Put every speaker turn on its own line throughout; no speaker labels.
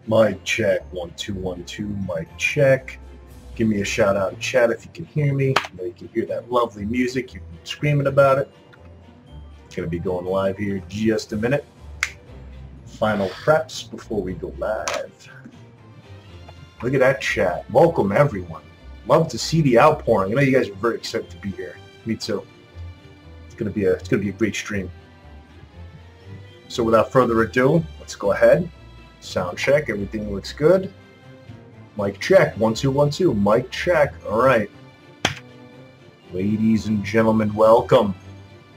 Mic check, 1 2 1 2. Mic check. Give me a shout out in chat if you can hear me. I know you can hear that lovely music. You're screaming about it. Gonna be going live here just a minute. Final preps before we go live. Look at that chat. Welcome everyone. Love to see the outpouring. I know you guys are very excited to be here. Me too. It's gonna be a great stream. So without further ado, let's go ahead. Sound check. Everything looks good. Mic check. 1 2 1 2. Mic check. All right. Ladies and gentlemen, welcome.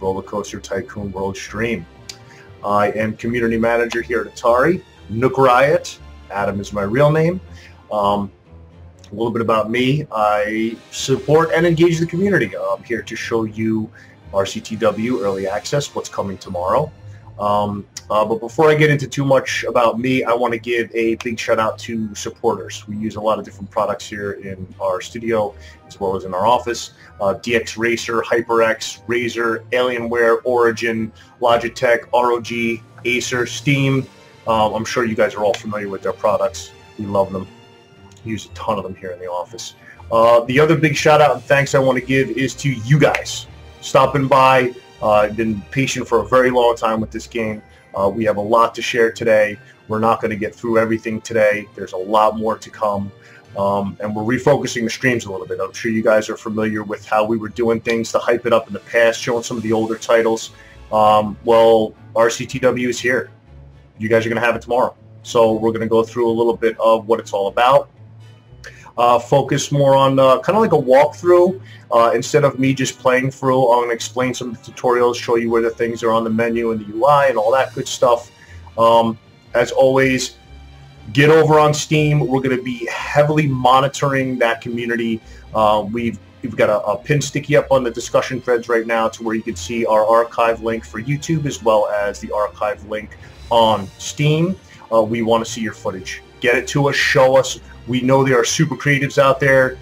Rollercoaster Tycoon World Stream. I am community manager here at Atari. Nook Riot. Adam is my real name. A little bit about me. I support and engage the community. I'm here to show you RCTW Early Access, what's coming tomorrow. But before I get into too much about me, I want to give a big shout out to supporters. We use a lot of different products here in our studio as well as in our office. DX Racer, HyperX, Razer, Alienware, Origin, Logitech, ROG, Acer, Steam. I'm sure you guys are all familiar with their products. We love them. We use a ton of them here in the office. The other big shout out and thanks I want to give is to you guys stopping by. I've been patient for a very long time with this game. We have a lot to share today. We're not going to get through everything today. There's a lot more to come. And we're refocusing the streams a little bit. I'm sure you guys are familiar with how we were doing things to hype it up in the past, showing some of the older titles. Well, RCTW is here. You guys are going to have it tomorrow. So we're going to go through a little bit of what it's all about. Focus more on kind of like a walkthrough. Instead of me just playing through, I'm going to explain some of the tutorials, show you where the things are on the menu and the UI and all that good stuff. As always, get over on Steam. We're going to be heavily monitoring that community. We've got a pin sticky up on the discussion threads right now to where you can see our archive link for YouTube as well as the archive link on Steam. We want to see your footage. Get it to us, show us. We know there are super creatives out there.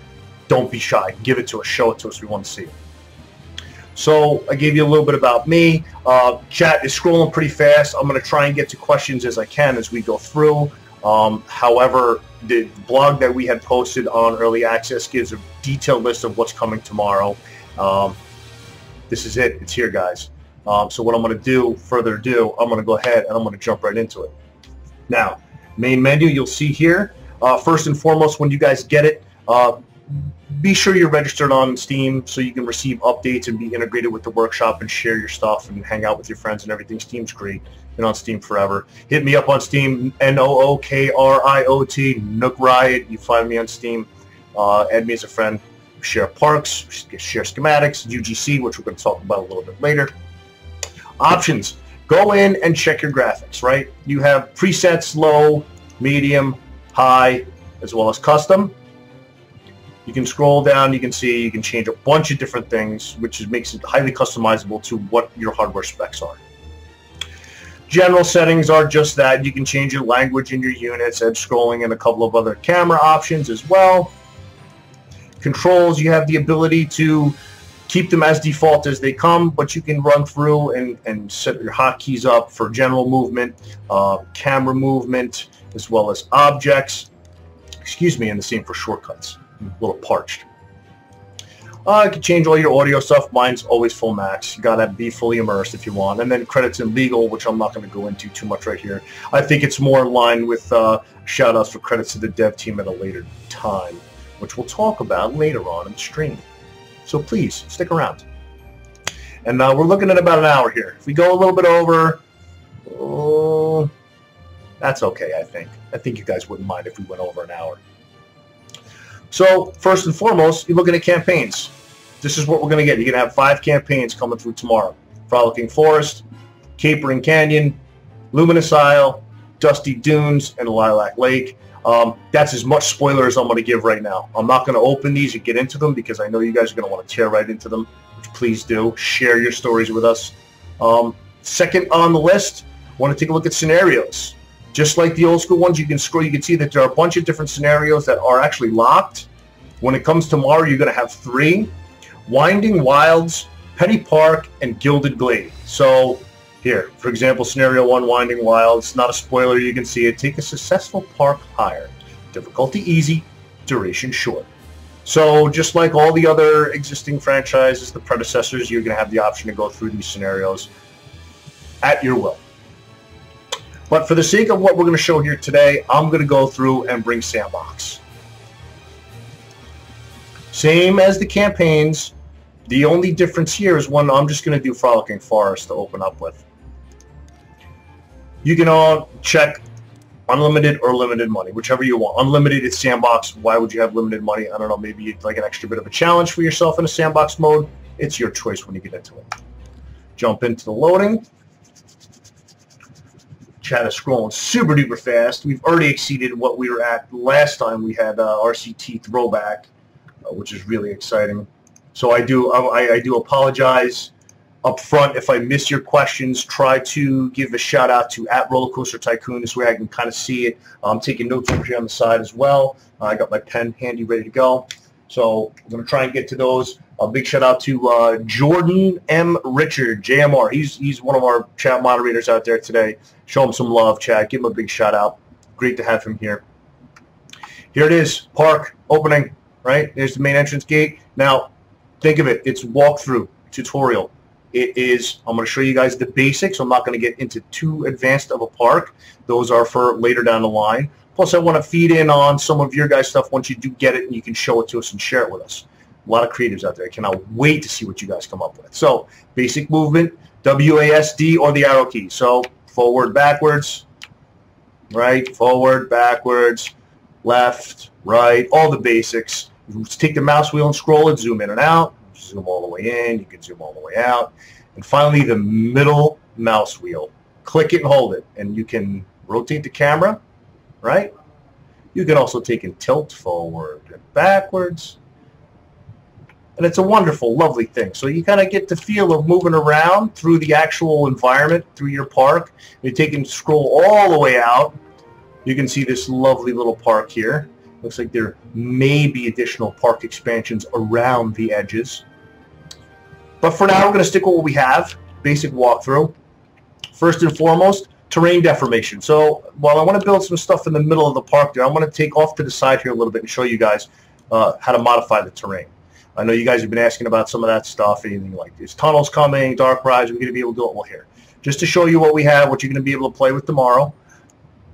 Don't be shy. Give it to us. Show it to us. We want to see it. So I gave you a little bit about me. Chat is scrolling pretty fast. I'm going to try and get to questions as I can as we go through. However, the blog that we had posted on Early Access gives a detailed list of what's coming tomorrow. This is it. It's here, guys. So what I'm going to do, further ado, I'm going to go ahead and I'm going to jump right into it. Now, main menu you'll see here. First and foremost, when you guys get it, be sure you're registered on Steam so you can receive updates and be integrated with the workshop and share your stuff and hang out with your friends and everything. Steam's great. Been on Steam forever. Hit me up on Steam, NOOKRIOT, Nook Riot. You find me on Steam. Add me as a friend. Share parks, share schematics, UGC, which we're going to talk about a little bit later. Options. Go in and check your graphics, right? You have presets, low, medium, high, as well as custom. You can scroll down, you can see, you can change a bunch of different things, which makes it highly customizable to what your hardware specs are. General settings are just that. You can change your language in your units, edge scrolling, and a couple of other camera options as well. Controls, you have the ability to keep them as default as they come, but you can run through and set your hotkeys up for general movement, camera movement, as well as objects. Excuse me, and the same for shortcuts. I'm a little parched. You can change all your audio stuff. Mine's always full max. You gotta be fully immersed if you want. And then credits and legal, which I'm not going to go into too much right here. I think it's more in line with shout outs for credits to the dev team at a later time, which we'll talk about later on in the stream. So please stick around. And we're looking at about an hour here. If we go a little bit over, that's okay, I think. I think you guys wouldn't mind if we went over an hour. So first and foremost, you're looking at campaigns. This is what we're going to get. You're going to have 5 campaigns coming through tomorrow. Frolicking Forest, Capering Canyon, Luminous Isle, Dusty Dunes, and Lilac Lake. That's as much spoiler as I'm going to give right now. I'm not going to open these and get into them because I know you guys are going to want to tear right into them, which please do. Share your stories with us. Second on the list, I want to take a look at scenarios. Just like the old school ones, you can scroll, you can see that there are a bunch of different scenarios that are actually locked. When it comes tomorrow, you're going to have 3. Winding Wilds, Penny Park, and Gilded Glade. So Here, for example, scenario 1, Winding Wild. It's not a spoiler, you can see it. Take a successful park higher. Difficulty easy, duration short. So just like all the other existing franchises, the predecessors, you're going to have the option to go through these scenarios at your will. But for the sake of what we're going to show here today, I'm going to go through and bring Sandbox. Same as the campaigns. The only difference here is one I'm just going to do Frolicking Forest to open up with. You can all check unlimited or limited money, whichever you want. Unlimited, it's Sandbox. Why would you have limited money? I don't know, maybe you'd like an extra bit of a challenge for yourself in a Sandbox mode. It's your choice when you get into it. Jump into the loading. Chat is scrolling super duper fast. We've already exceeded what we were at last time we had RCT Throwback, which is really exciting. So I do apologize up front if I miss your questions. Try to give a shout out to @Rollercoaster Tycoon. This way I can kind of see it. I'm taking notes over here on the side as well. I got my pen handy ready to go. So I'm going to try and get to those. A big shout out to Jordan M. Richard, JMR. He's one of our chat moderators out there today. Show him some love, chat. Give him a big shout out. Great to have him here. Here it is, park opening, right? There's the main entrance gate. Now, think of it. It's walkthrough tutorial. It is, I'm going to show you guys the basics. I'm not going to get into too advanced of a park. Those are for later down the line. Plus, I want to feed in on some of your guys' stuff once you do get it and you can show it to us and share it with us. A lot of creatives out there. I cannot wait to see what you guys come up with. So, basic movement, WASD or the arrow key. So, forward, backwards, right, forward, backwards, left, right, all the basics. Just take the mouse wheel and scroll it, zoom in and out. Zoom all the way in, you can zoom all the way out. And finally, the middle mouse wheel. Click it and hold it, and you can rotate the camera, right? You can also take and tilt forward and backwards. And it's a wonderful, lovely thing. So you kind of get the feel of moving around through the actual environment, through your park. You take and scroll all the way out. You can see this lovely little park here. Looks like there may be additional park expansions around the edges. But for now, we're going to stick with what we have. Basic walkthrough. First and foremost, terrain deformation. So while I want to build some stuff in the middle of the park there, I want to take off to the side here a little bit and show you guys how to modify the terrain. I know you guys have been asking about some of that stuff, anything like this. Tunnels coming, dark rides, we're going to be able to do it well here. Just to show you what we have, what you're going to be able to play with tomorrow.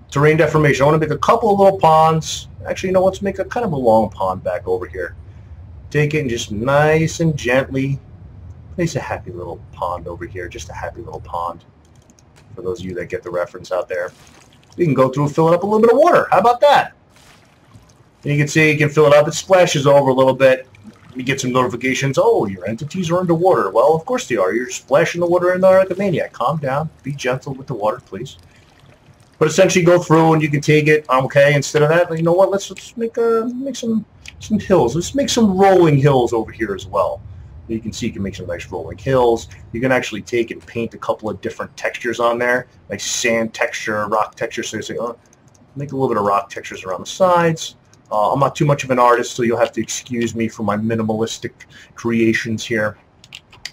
Terrain deformation. I want to make a couple of little ponds. Actually, you know, let's make a kind of a long pond back over here. Take it and just nice and gently place a happy little pond over here. Just a happy little pond. For those of you that get the reference out there. We can go through and fill it up a little bit of water. How about that? And you can see you can fill it up. It splashes over a little bit. You get some notifications. Oh, your entities are underwater. Well, of course they are. You're splashing the water in there like a maniac. Calm down. Be gentle with the water, please. But essentially, go through and you can take it. Okay, instead of that, you know what? Let's make some hills. Let's make some rolling hills over here as well. You can see you can make some nice rolling hills. You can actually take and paint a couple of different textures on there, like sand texture, rock texture. So you say, oh, make a little bit of rock textures around the sides. I'm not too much of an artist, so you'll have to excuse me for my minimalistic creations here.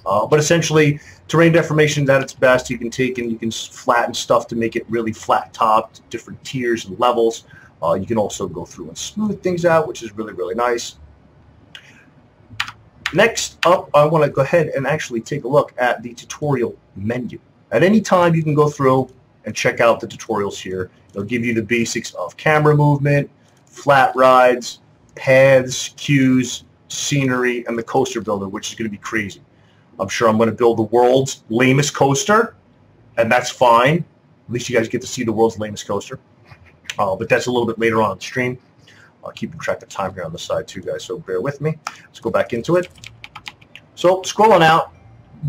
But essentially, terrain deformation is at its best. You can take and you can flatten stuff to make it really flat topped, different tiers and levels. You can also go through and smooth things out, which is really, really nice. Next up, I want to go ahead and actually take a look at the tutorial menu. At any time, you can go through and check out the tutorials here. It'll give you the basics of camera movement, flat rides, paths, cues, scenery, and the coaster builder, which is going to be crazy. I'm sure I'm going to build the world's lamest coaster, and that's fine. At least you guys get to see the world's lamest coaster. But that's a little bit later on in the stream. I'll keep track of time here on the side too, guys, so bear with me. Let's go back into it. So scrolling out,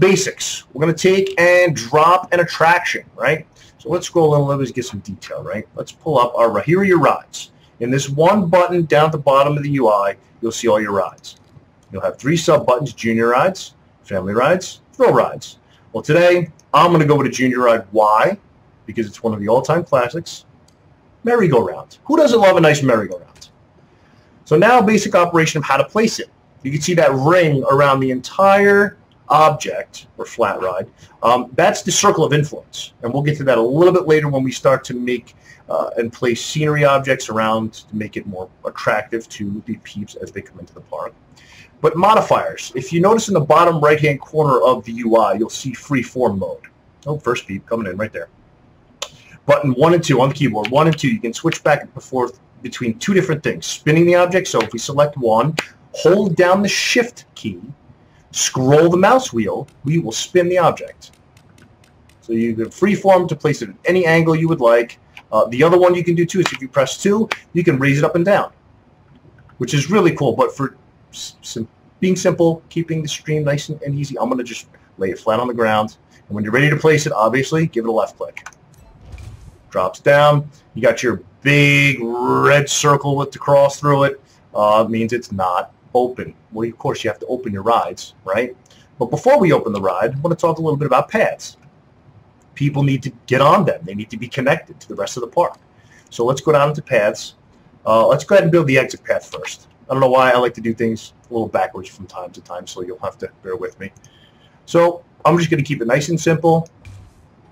basics. We're going to take and drop an attraction, right? So let's scroll in, let's get some detail, right? Let's pull up our, here are your rides. In this one button down at the bottom of the UI, you'll see all your rides. You'll have 3 sub-buttons: junior rides, family rides, thrill rides. Well, today, I'm going to go with a junior ride. Why? Because it's one of the all-time classics, merry-go-round. Who doesn't love a nice merry-go-round? So now, basic operation of how to place it. You can see that ring around the entire object, or flat ride, that's the circle of influence. And we'll get to that a little bit later when we start to make and place scenery objects around to make it more attractive to the peeps as they come into the park. But modifiers, if you notice in the bottom right-hand corner of the UI, you'll see freeform mode. Oh, first peep coming in right there. Button 1 and 2 on the keyboard, 1 and 2, you can switch back and forth between two different things. Spinning the object, so if we select 1, hold down the shift key, scroll the mouse wheel, we will spin the object. So you can freeform to place it at any angle you would like. The other one you can do too is if you press 2, you can raise it up and down, which is really cool. But for being simple, keeping the stream nice and easy, I'm going to just lay it flat on the ground. And when you're ready to place it, obviously, give it a left click. Drops down. You got your big red circle with the cross through it. Means it's not open. Well, of course, you have to open your rides, right? But before we open the ride, I want to talk a little bit about pads. People need to get on them. They need to be connected to the rest of the park. So let's go down into paths. Let's go ahead and build the exit path first. I don't know why I like to do things a little backwards from time to time, so you'll have to bear with me. So I'm just going to keep it nice and simple.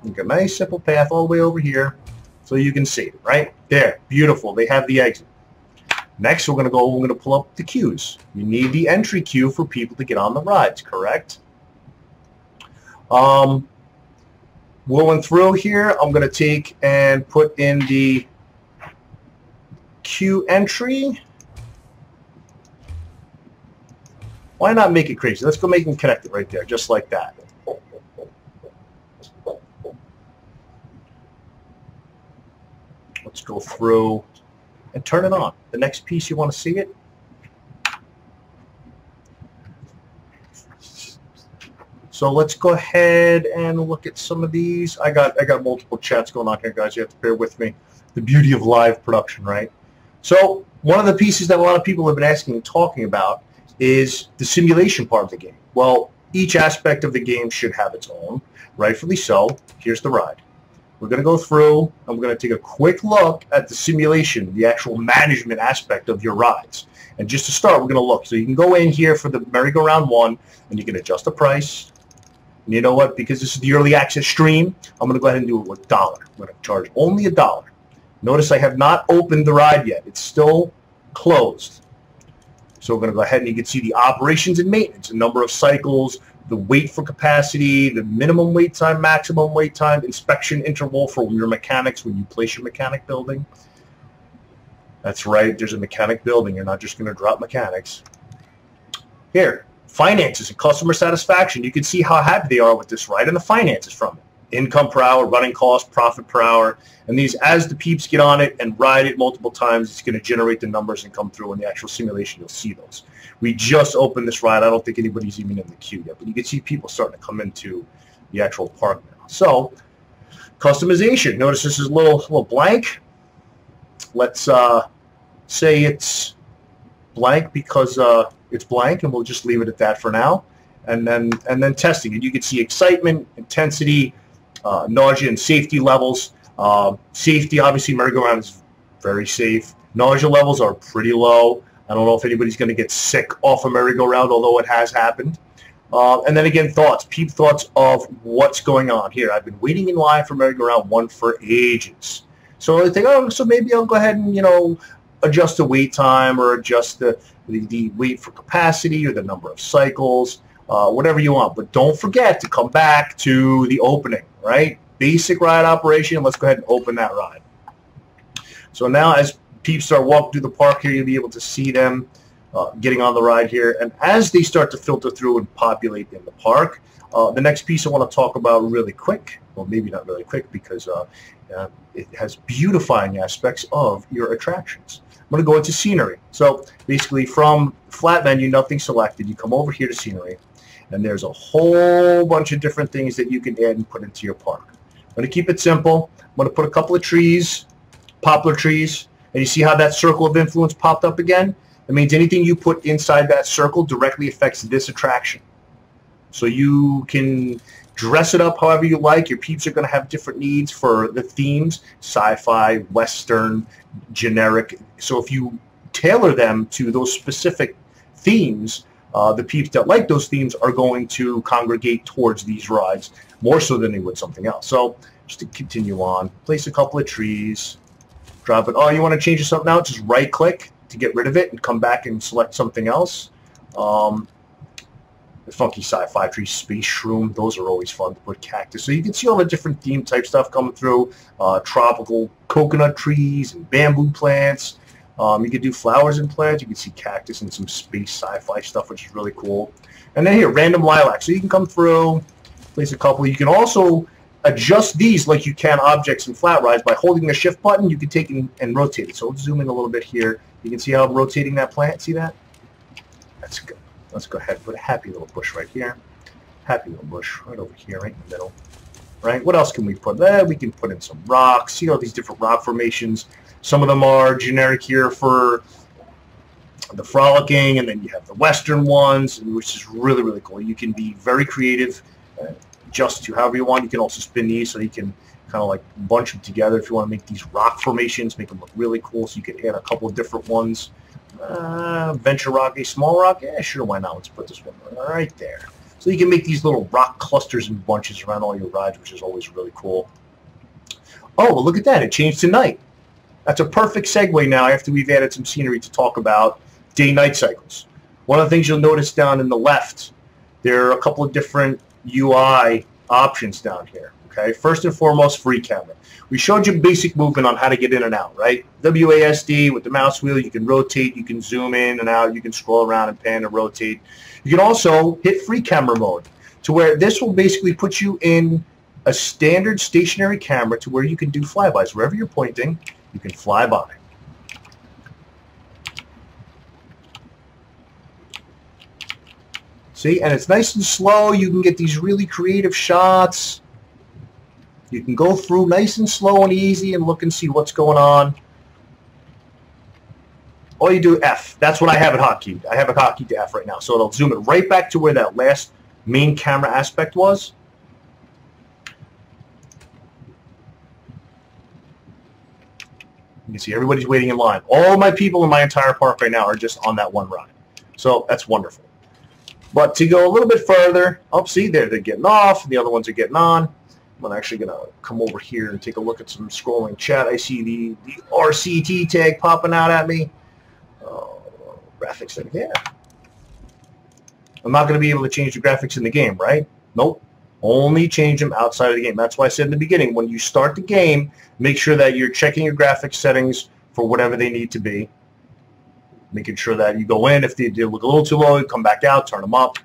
Make a nice simple path all the way over here so you can see it, right? There, beautiful. They have the exit. Next, we're going to pull up the queues. You need the entry queue for people to get on the rides, correct? Going through here, I'm going to take and put in the queue entry. Why not make it crazy? Let's go make them connected right there, just like that. Let's go through and turn it on. The next piece, you want to see it? So let's go ahead and look at some of these. I got multiple chats going on here, guys. You have to bear with me. The beauty of live production, right? So one of the pieces that a lot of people have been asking and talking about is the simulation part of the game. Well, each aspect of the game should have its own, rightfully so. Here's the ride. We're going to go through, and we're going to take a quick look at the simulation, the actual management aspect of your rides. And just to start, we're going to look. So you can go in here for the merry-go-round 1, and you can adjust the price. And you know what? Because this is the early access stream, I'm going to go ahead and do it with $1. I'm going to charge only $1. Notice I have not opened the ride yet. It's still closed. So we're going to go ahead and you can see the operations and maintenance, the number of cycles, the wait for capacity, the minimum wait time, maximum wait time, inspection interval for your mechanics when you place your mechanic building. That's right, there's a mechanic building. You're not just going to drop mechanics. Here, finances and customer satisfaction. You can see how happy they are with this ride and the finances from it. Income per hour, running cost, profit per hour. And these, as the peeps get on it and ride it multiple times, it's going to generate the numbers and come through in the actual simulation. You'll see those. We just opened this ride. I don't think anybody's even in the queue yet, but you can see people starting to come into the actual park now. So, customization. Notice this is a little blank. Let's say it's blank because it's blank, and we'll just leave it at that for now. And then testing. And you can see excitement, intensity, nausea and safety levels. Safety, obviously, merry-go-round is very safe. Nausea levels are pretty low. I don't know if anybody's going to get sick off a merry-go-round, although it has happened. And then again, peep thoughts of what's going on here. I've been waiting in line for merry-go-round 1 for ages. So I think, oh, so maybe I'll go ahead and, you know, adjust the wait time or adjust the wait for capacity or the number of cycles, whatever you want. But don't forget to come back to the opening, right? Basic ride operation. Let's go ahead and open that ride. So now as peeps start walking through the park here, you'll be able to see them getting on the ride here. And as they start to filter through and populate in the park, the next piece I want to talk about really quick, well, maybe not really quick because it has beautifying aspects of your attractions. I'm going to go into scenery. So basically from flat menu, nothing selected, you come over here to scenery, and there's a whole bunch of different things that you can add and put into your park. I'm going to keep it simple. I'm going to put a couple of trees, poplar trees, and you see how that circle of influence popped up again? That means anything you put inside that circle directly affects this attraction. So you can dress it up however you like. Your peeps are going to have different needs for the themes, sci-fi, western, generic. So if you tailor them to those specific themes, the peeps that like those themes are going to congregate towards these rides more so than they would something else. So just to continue on, place a couple of trees, drop it. Oh, you want to change something out? Just right click to get rid of it and come back and select something else. The funky sci-fi tree, space shroom, those are always fun to put. Cactus. So you can see all the different theme type stuff coming through. Tropical coconut trees and bamboo plants. You could do flowers and plants. You can see cactus and some space sci-fi stuff, which is really cool. And then here, random lilac. So you can come through, place a couple. You can also adjust these like you can objects and flat rides by holding the shift button. You can take and rotate it. So let's zoom in a little bit here. You can see how I'm rotating that plant. See that? That's good. Let's go ahead and put a happy little bush right here. Happy little bush right over here, right in the middle. Right? What else can we put there? We can put in some rocks. See all these different rock formations. Some of them are generic here for the frolicking, and then you have the western ones, which is really, really cool. You can be very creative, adjust to however you want. You can also spin these so you can kind of like bunch them together if you want to make these rock formations, make them look really cool. So you can add a couple of different ones. Venture rock, a small rock, yeah, sure, why not? Let's put this one right there. So you can make these little rock clusters and bunches around all your rides, which is always really cool. Oh, well, look at that. It changed to night. That's a perfect segue now after we've added some scenery to talk about day-night cycles. One of the things you'll notice down in the left, there are a couple of different UI options down here. Okay, first and foremost, free camera. We showed you basic movement on how to get in and out, right? WASD with the mouse wheel, you can rotate, you can zoom in and out, you can scroll around and pan and rotate. You can also hit free camera mode to where this will basically put you in a standard stationary camera to where you can do flybys. Wherever you're pointing, you can fly by. See, and it's nice and slow. You can get these really creative shots. You can go through nice and slow and easy and look and see what's going on. All you do, F. That's what I have it hotkeyed. I have it hotkeyed to F right now. So it'll zoom it right back to where that last main camera aspect was. You can see everybody's waiting in line. All my people in my entire park right now are just on that one ride. So that's wonderful. But to go a little bit further, oh, see, they're getting off. The other ones are getting on. I'm actually going to come over here and take a look at some scrolling chat. I see the RCT tag popping out at me. Graphics in here. I'm not going to be able to change the graphics in the game, right? Nope. Only change them outside of the game. That's why I said in the beginning, when you start the game, make sure that you're checking your graphics settings for whatever they need to be. Making sure that you go in. If they look a little too low, come back out, turn them up.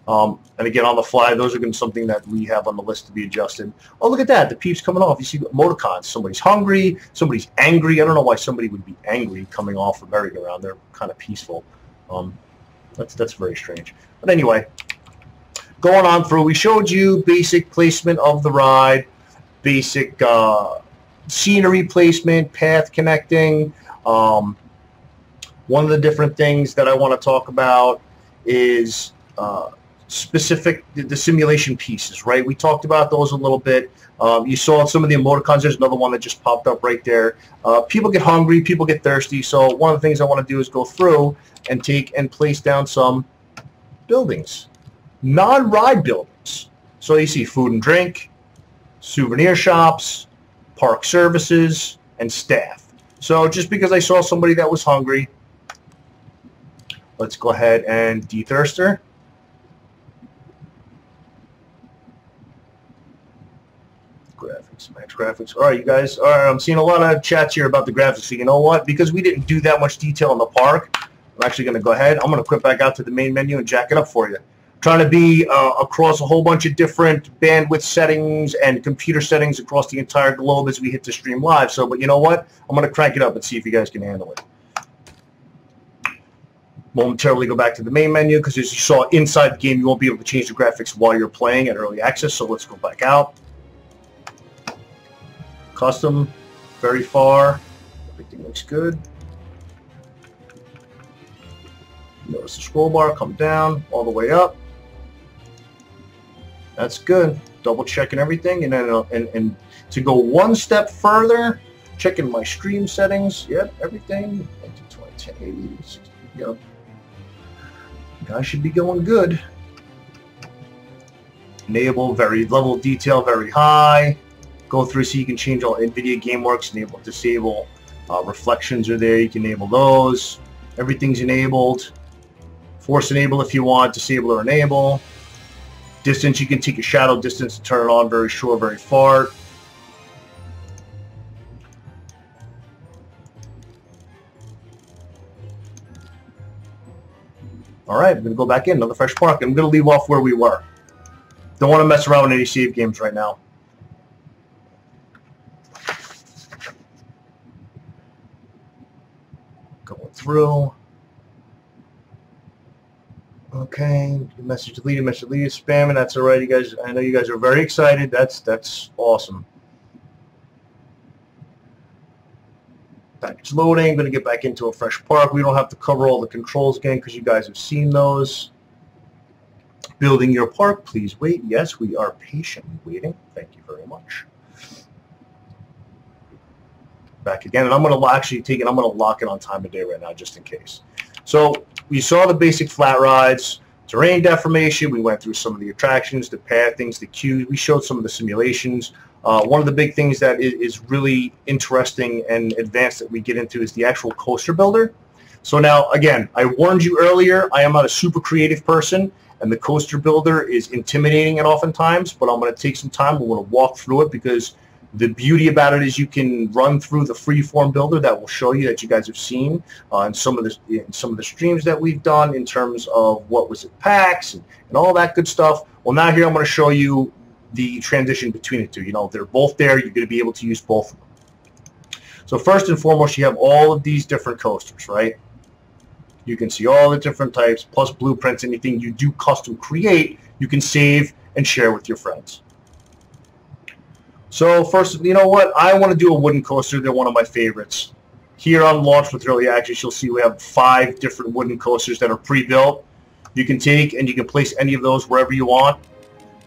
And again, on the fly, those are going to be something that we have on the list to be adjusted. Oh, look at that. The peeps coming off. You see emoticons. Somebody's hungry. Somebody's angry. I don't know why somebody would be angry coming off a merry-go-round. They're kind of peaceful. That's very strange. But anyway, going on through, we showed you basic placement of the ride, basic scenery placement, path connecting. One of the different things that I want to talk about is specific, the simulation pieces, right? We talked about those a little bit. You saw some of the emoticons. There's another one that just popped up right there. People get hungry, people get thirsty, so one of the things I want to do is go through and take and place down some buildings, non-ride buildings. So you see food and drink, souvenir shops, park services, and staff. So just because I saw somebody that was hungry, let's go ahead and de-thirster. Graphics, match graphics. All right, you guys. All right, I'm seeing a lot of chats here about the graphics. So you know what? Because we didn't do that much detail in the park, I'm actually going to go ahead. I'm going to quit back out to the main menu and jack it up for you. Trying to be across a whole bunch of different bandwidth settings and computer settings across the entire globe as we hit the stream live. So, but you know what? I'm going to crank it up and see if you guys can handle it. Momentarily go back to the main menu because as you saw inside the game, you won't be able to change the graphics while you're playing at early access. So let's go back out. Custom, very far. Everything looks good. Notice the scroll bar, come down all the way up. That's good. Double checking everything, and then and to go one step further, checking my stream settings. Yep, everything. 1080, 60, yep. Guys should be going good. Enable very level of detail, very high. Go through so you can change all NVIDIA GameWorks, enable, disable. Reflections are there, you can enable those. Everything's enabled. Force enable if you want, disable or enable. Distance, you can take a shadow distance to turn it on very short, very far. All right, I'm going to go back in, another fresh park. I'm going to leave off where we were. Don't want to mess around with any save games right now. Going through. Okay, message deleted, message deleted, spamming. That's all right, you guys. I know you guys are very excited. That's awesome. Package loading. Going to get back into a fresh park. We don't have to cover all the controls again because you guys have seen those. Building your park. Please wait. Yes, we are patiently waiting. Thank you very much. Back again, and I'm going to actually take it. I'm going to lock it on time of day right now, just in case. So we saw the basic flat rides, terrain deformation. We went through some of the attractions, the pathings, the queues. We showed some of the simulations. One of the big things that is really interesting and advanced that we get into is the actual coaster builder. So now, again, I warned you earlier, I am not a super creative person, and the coaster builder is intimidating at oftentimes, but I'm going to take some time. We're going to walk through it because the beauty about it is you can run through the Freeform Builder that will show you that you guys have seen in some of the streams that we've done in terms of what was it, packs and all that good stuff. Well, now here I'm going to show you the transition between the two. You know, they're both there. You're going to be able to use both of them. So first and foremost, you have all of these different coasters, right? You can see all the different types, plus blueprints. Anything you do custom create, you can save and share with your friends. So first, you know what? I want to do a wooden coaster. They're one of my favorites. Here on Launch with Early Access, you'll see we have 5 different wooden coasters that are pre-built. You can take and you can place any of those wherever you want.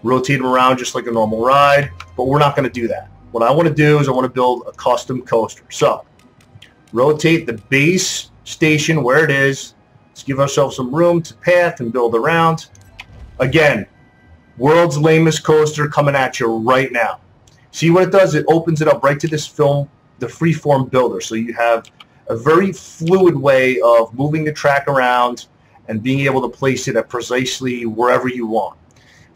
Rotate them around just like a normal ride, but we're not going to do that. What I want to do is I want to build a custom coaster. So rotate the base station where it is. Let's give ourselves some room to path and build around. Again, world's lamest coaster coming at you right now. See what it does? It opens it up right to this film, the Freeform Builder. So you have a very fluid way of moving the track around and being able to place it at precisely wherever you want.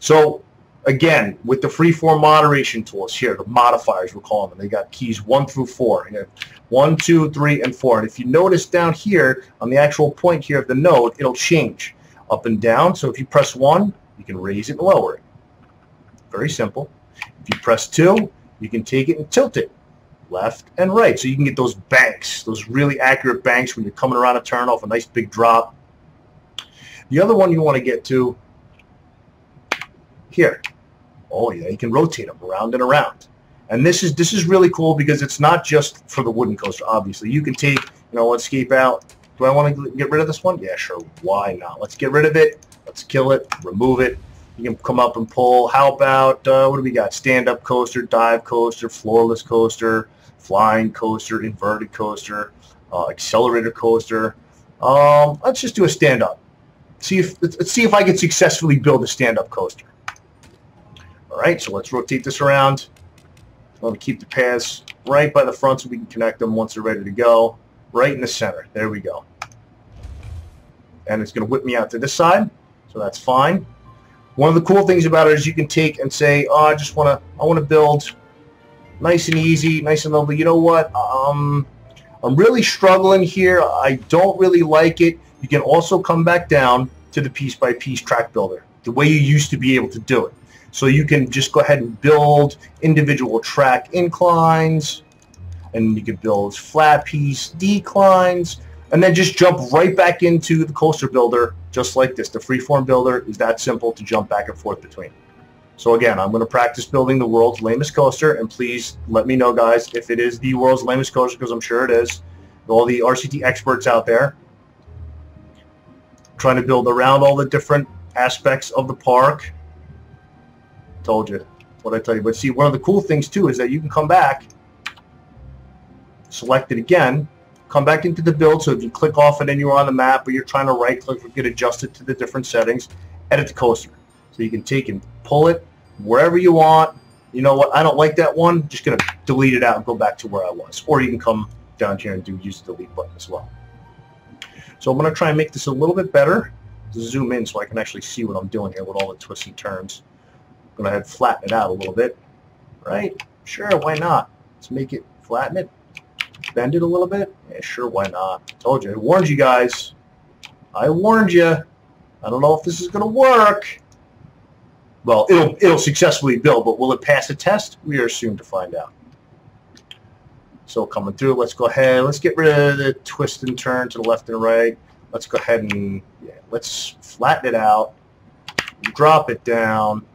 So again, with the Freeform moderation tools here, the modifiers we're calling them, they got keys 1 through 4. You have 1, 2, 3, and 4. And if you notice down here on the actual point here of the node, it'll change up and down. So if you press 1, you can raise it and lower it. Very simple. If you press 2, you can take it and tilt it left and right. So you can get those banks, those really accurate banks when you're coming around a turn off a nice big drop. The other one you want to get to here. Oh yeah, you can rotate them around and around. And this is really cool because it's not just for the wooden coaster, obviously. You can take, you know, let's escape out. Do I want to get rid of this one? Yeah, sure. Why not? Let's get rid of it. Let's kill it. Remove it. You can come up and pull. How about, what do we got? Stand-up coaster, dive coaster, floorless coaster, flying coaster, inverted coaster, accelerator coaster. Let's just do a stand-up. Let's see if I can successfully build a stand-up coaster. All right, so let's rotate this around. I want to keep the paths right by the front so we can connect them once they're ready to go. Right in the center. There we go. And it's going to whip me out to this side, so that's fine. One of the cool things about it is you can take and say, oh, I want to build nice and easy, nice and lovely. You know what? I'm really struggling here. I don't really like it. You can also come back down to the piece-by-piece track builder, the way you used to be able to do it. So you can just go ahead and build individual track inclines, and you can build flat piece declines, and then just jump right back into the coaster builder just like this. The Freeform Builder is that simple to jump back and forth between. So again, I'm going to practice building the world's lamest coaster, and please let me know, guys, if it is the world's lamest coaster, because I'm sure it is. All the RCT experts out there trying to build around all the different aspects of the park. Told you what I tell you. But see, one of the cool things too is that you can come back, select it again, come back into the build. So if you click off it anywhere on the map, or you're trying to right click or get adjusted to the different settings, edit the coaster. So you can take and pull it wherever you want. You know what, I don't like that one, I'm just going to delete it out and go back to where I was. Or you can come down here and use the delete button as well. So I'm going to try and make this a little bit better. Zoom in so I can actually see what I'm doing here with all the twists and turns. I'm going to go ahead and flatten it out a little bit. Right? Sure, why not? Let's make it, flatten it, bend it a little bit. Yeah, sure, why not? I told you, I warned you guys. I warned you. I don't know if this is going to work. Well, it'll successfully build, but will it pass the test? We are soon to find out. So coming through, let's go ahead. Let's get rid of the twist and turn to the left and right. Let's go ahead and let's flatten it out. Drop it down.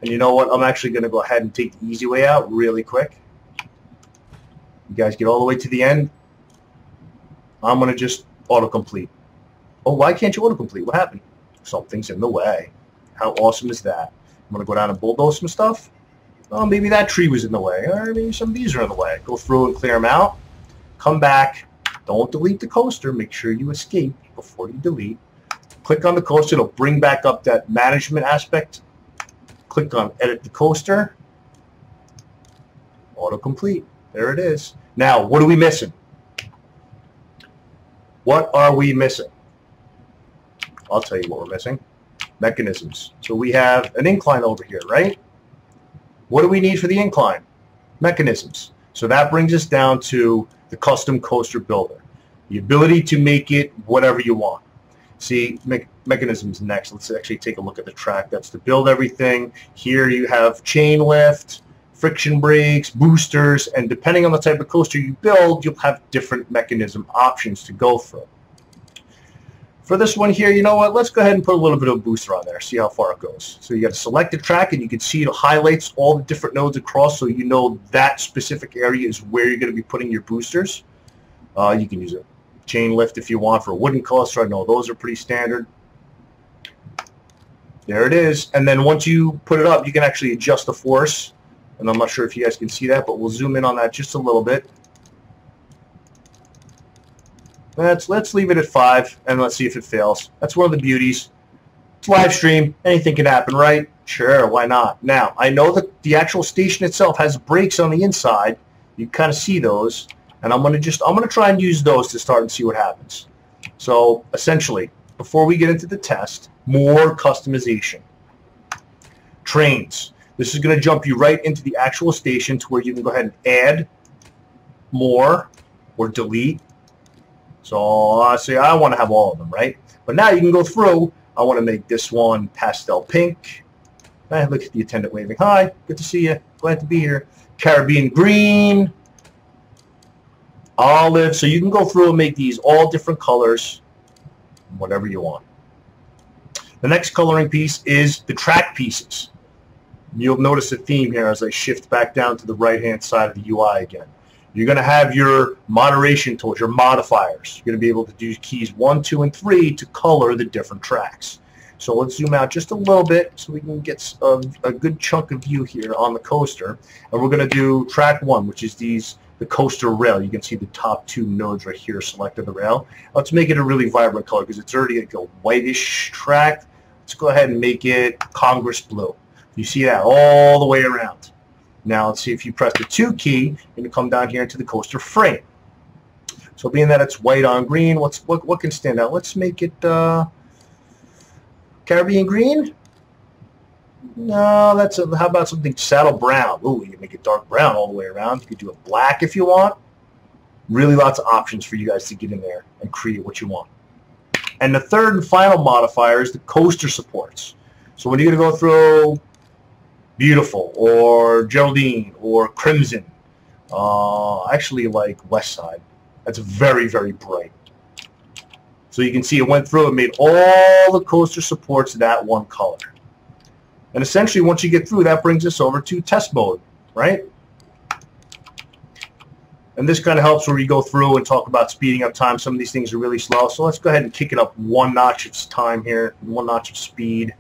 And you know what? I'm actually going to go ahead and take the easy way out really quick. You guys get all the way to the end. I'm going to just autocomplete. Oh, why can't you autocomplete? What happened? Something's in the way. How awesome is that? I'm going to go down and bulldoze some stuff. Oh, maybe that tree was in the way. Or maybe some of these are in the way. Go through and clear them out. Come back. Don't delete the coaster. Make sure you escape before you delete. Click on the coaster. It'll bring back up that management aspect. Click on edit the coaster. Autocomplete. There it is. Now, what are we missing? What are we missing? I'll tell you what we're missing. Mechanisms. So we have an incline over here, right? What do we need for the incline? Mechanisms. So that brings us down to the custom coaster builder. The ability to make it whatever you want. See, mechanisms next. Let's actually take a look at the track. That's to build everything. Here you have chain lift, friction brakes, boosters, and depending on the type of coaster you build, you'll have different mechanism options to go through. For this one here, you know what, let's go ahead and put a little bit of a booster on there, see how far it goes. So you got to select the track, and you can see it highlights all the different nodes across, so you know that specific area is where you're going to be putting your boosters. You can use a chain lift if you want for a wooden coaster. I know those are pretty standard. There it is. And then once you put it up, you can actually adjust the force. And I'm not sure if you guys can see that, but we'll zoom in on that just a little bit. Let's leave it at 5, and let's see if it fails. That's one of the beauties. It's live stream. Anything can happen, right? Sure, why not? Now, I know that the actual station itself has brakes on the inside. You kind of see those, and I'm gonna try and use those to start and see what happens. So essentially, before we get into the test, more customization. Trains. This is going to jump you right into the actual station to where you can go ahead and add more or delete. So I say I want to have all of them, right? But now you can go through. I want to make this one pastel pink. Look at the attendant waving. Hi, good to see you. Glad to be here. Caribbean green. Olive. So you can go through and make these all different colors, whatever you want. The next coloring piece is the track pieces. You'll notice a theme here as I shift back down to the right-hand side of the UI again. You're going to have your moderation tools, your modifiers. You're going to be able to do keys 1, 2, and 3 to color the different tracks. So let's zoom out just a little bit so we can get a good chunk of view here on the coaster. And we're going to do track 1, which is the coaster rail. You can see the top 2 nodes right here selected the rail. Let's make it a really vibrant color because it's already like a whitish track. Let's go ahead and make it Congress blue. You see that all the way around. Now let's see if you press the 2 key, you're going to come down here into the coaster frame. So being that it's white on green, what can stand out? Let's make it Caribbean green. No, how about something saddle brown? Ooh, you can make it dark brown all the way around. You could do it black if you want. Really lots of options for you guys to get in there and create what you want. And the third and final modifier is the coaster supports. So when you're going to go through Beautiful or Geraldine or Crimson, actually like West Side, that's very, very bright. So you can see it went through and made all the coaster supports that one color. And essentially once you get through, that brings us over to test mode, right? And this kind of helps where we go through and talk about speeding up time. Some of these things are really slow. So let's go ahead and kick it up 1 notch of time here, 1 notch of speed.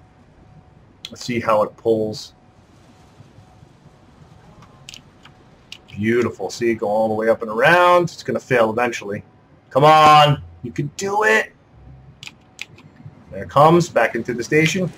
Let's see how it pulls. Beautiful. See it go all the way up and around. It's going to fail eventually. Come on. You can do it. There it comes. Back into the station.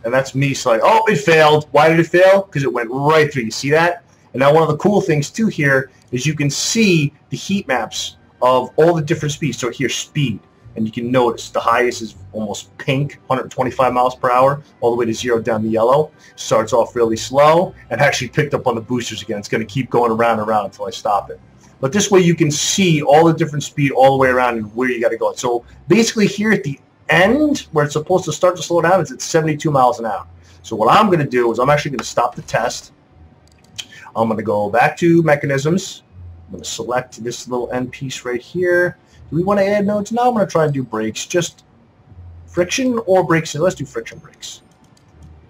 And that's me sliding. Oh, it failed. Why did it fail? Because it went right through. You see that? And now one of the cool things, too, here is you can see the heat maps of all the different speeds. So here's speed. And you can notice the highest is almost pink, 125 miles per hour, all the way to 0 down to yellow. Starts off really slow and actually picked up on the boosters again. It's going to keep going around and around until I stop it. But this way you can see all the different speed all the way around and where you got to go. So basically here at the end, where it's supposed to start to slow down, is at 72 miles an hour. So what I'm going to do is I'm actually going to stop the test. I'm going to go back to mechanisms. I'm going to select this little end piece right here. Do we want to add nodes? Now I'm going to try and do brakes. Just friction or brakes. Let's do friction brakes.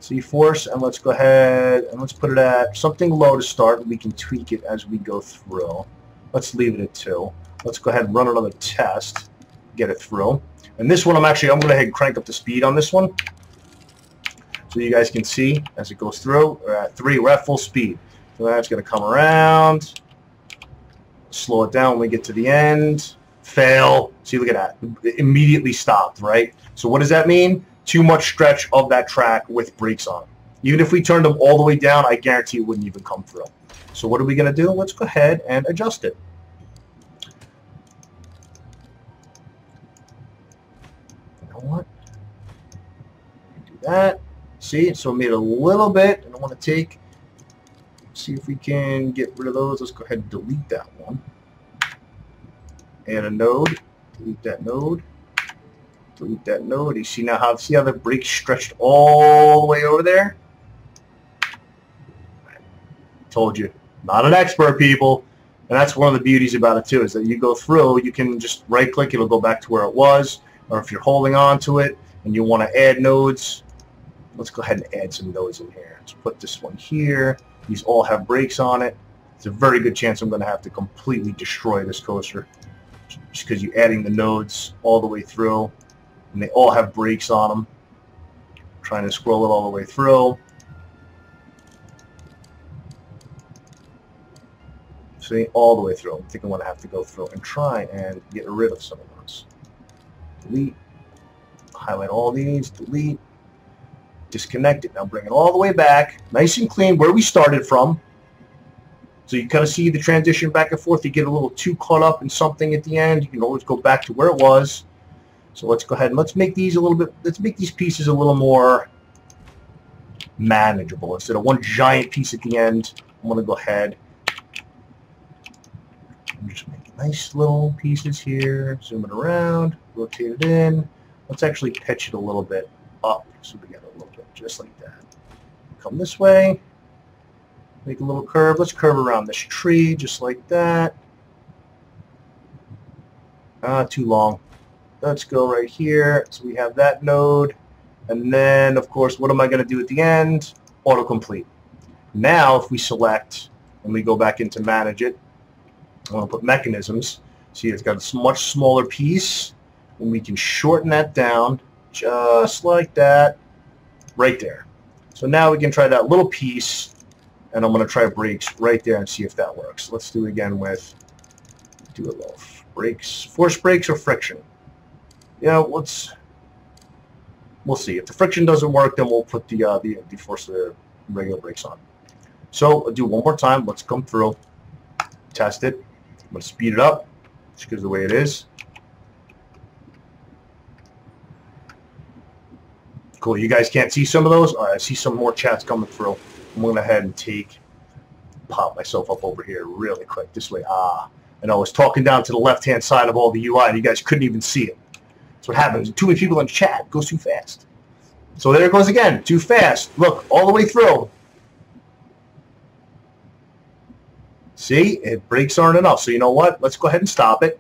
See force, and let's go ahead and let's put it at something low to start. We can tweak it as we go through. Let's leave it at 2. Let's go ahead and run another test. Get it through. And this one I'm going to go ahead and crank up the speed on this one. So you guys can see as it goes through. We're at 3. We're at full speed. So that's going to come around. Slow it down when we get to the end. Fail. See, look at that. It immediately stopped, right? So what does that mean? Too much stretch of that track with brakes on. Even if we turned them all the way down, I guarantee it wouldn't even come through. So what are we going to do? Let's go ahead and adjust it. You know what? Do that. See, so it made a little bit, and I want to see if we can get rid of those. Let's go ahead and delete that one. Add a node. Delete that node. Delete that node. You see now see how the brake stretched all the way over there? Told you. Not an expert, people. And that's one of the beauties about it too, is that you go through, you can just right click, it'll go back to where it was. Or if you're holding on to it and you want to add nodes, let's go ahead and add some nodes in here. Let's put this one here. These all have brakes on it. It's a very good chance I'm going to have to completely destroy this coaster, just because you're adding the nodes all the way through, and they all have brakes on them. Trying to scroll it all the way through. See, all the way through. I think I'm going to have to go through and try and get rid of some of those. Delete. Highlight all these. Delete. Disconnect it. Now bring it all the way back, nice and clean, where we started from. So you kind of see the transition back and forth. You get a little too caught up in something at the end, you can always go back to where it was. So let's go ahead and let's make these let's make these pieces a little more manageable. Instead of one giant piece at the end, I'm going to go ahead and just make nice little pieces here. Zoom it around, rotate it in. Let's actually pitch it a little bit up so we get a little bit just like that. Come this way, make a little curve. Let's curve around this tree just like that. Too long. Let's go right here. So we have that node, and then of course what am I going to do at the end? Autocomplete. Now if we select and we go back into manage it, I want to put mechanisms. See, it's got a much smaller piece, and we can shorten that down just like that, right there. So now we can try that little piece, and I'm going to try brakes right there and see if that works. Let's do it again with, do a little brakes, force brakes or friction. Yeah, we'll see. If the friction doesn't work, then we'll put the regular brakes on. So I'll do one more time. Let's come through, test it. I'm going to speed it up just because of the way it is. Cool. You guys can't see some of those? All right, I see some more chats coming through. I'm going to go ahead and pop myself up over here really quick. This way. And I was talking down to the left-hand side of all the UI, and you guys couldn't even see it. That's what happens. Too many people in chat. It goes too fast. So there it goes again. Too fast. Look, all the way through. See? It brakes aren't enough. So you know what? Let's go ahead and stop it.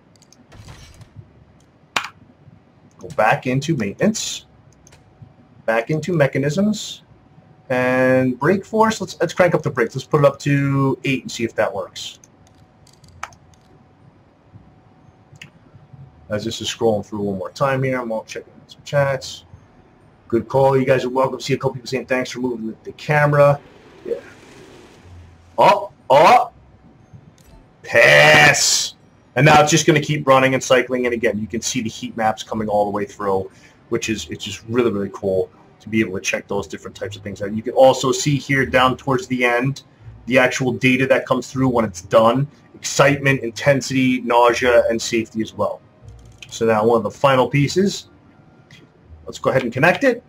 Go back into maintenance. Back into mechanisms. And brake force. Let's crank up the brakes. Let's put it up to 8 and see if that works. As this is scrolling through one more time here, I'm all checking some chats. Good call. You guys are welcome. See a couple people saying thanks for moving the camera. Yeah. Oh, Pass. And now it's just going to keep running and cycling. And again, you can see the heat maps coming all the way through, which is it's just really, really cool to be able to check those different types of things out. You can also see here down towards the end the actual data that comes through when it's done, excitement, intensity, nausea, and safety as well. So now one of the final pieces, let's go ahead and connect it.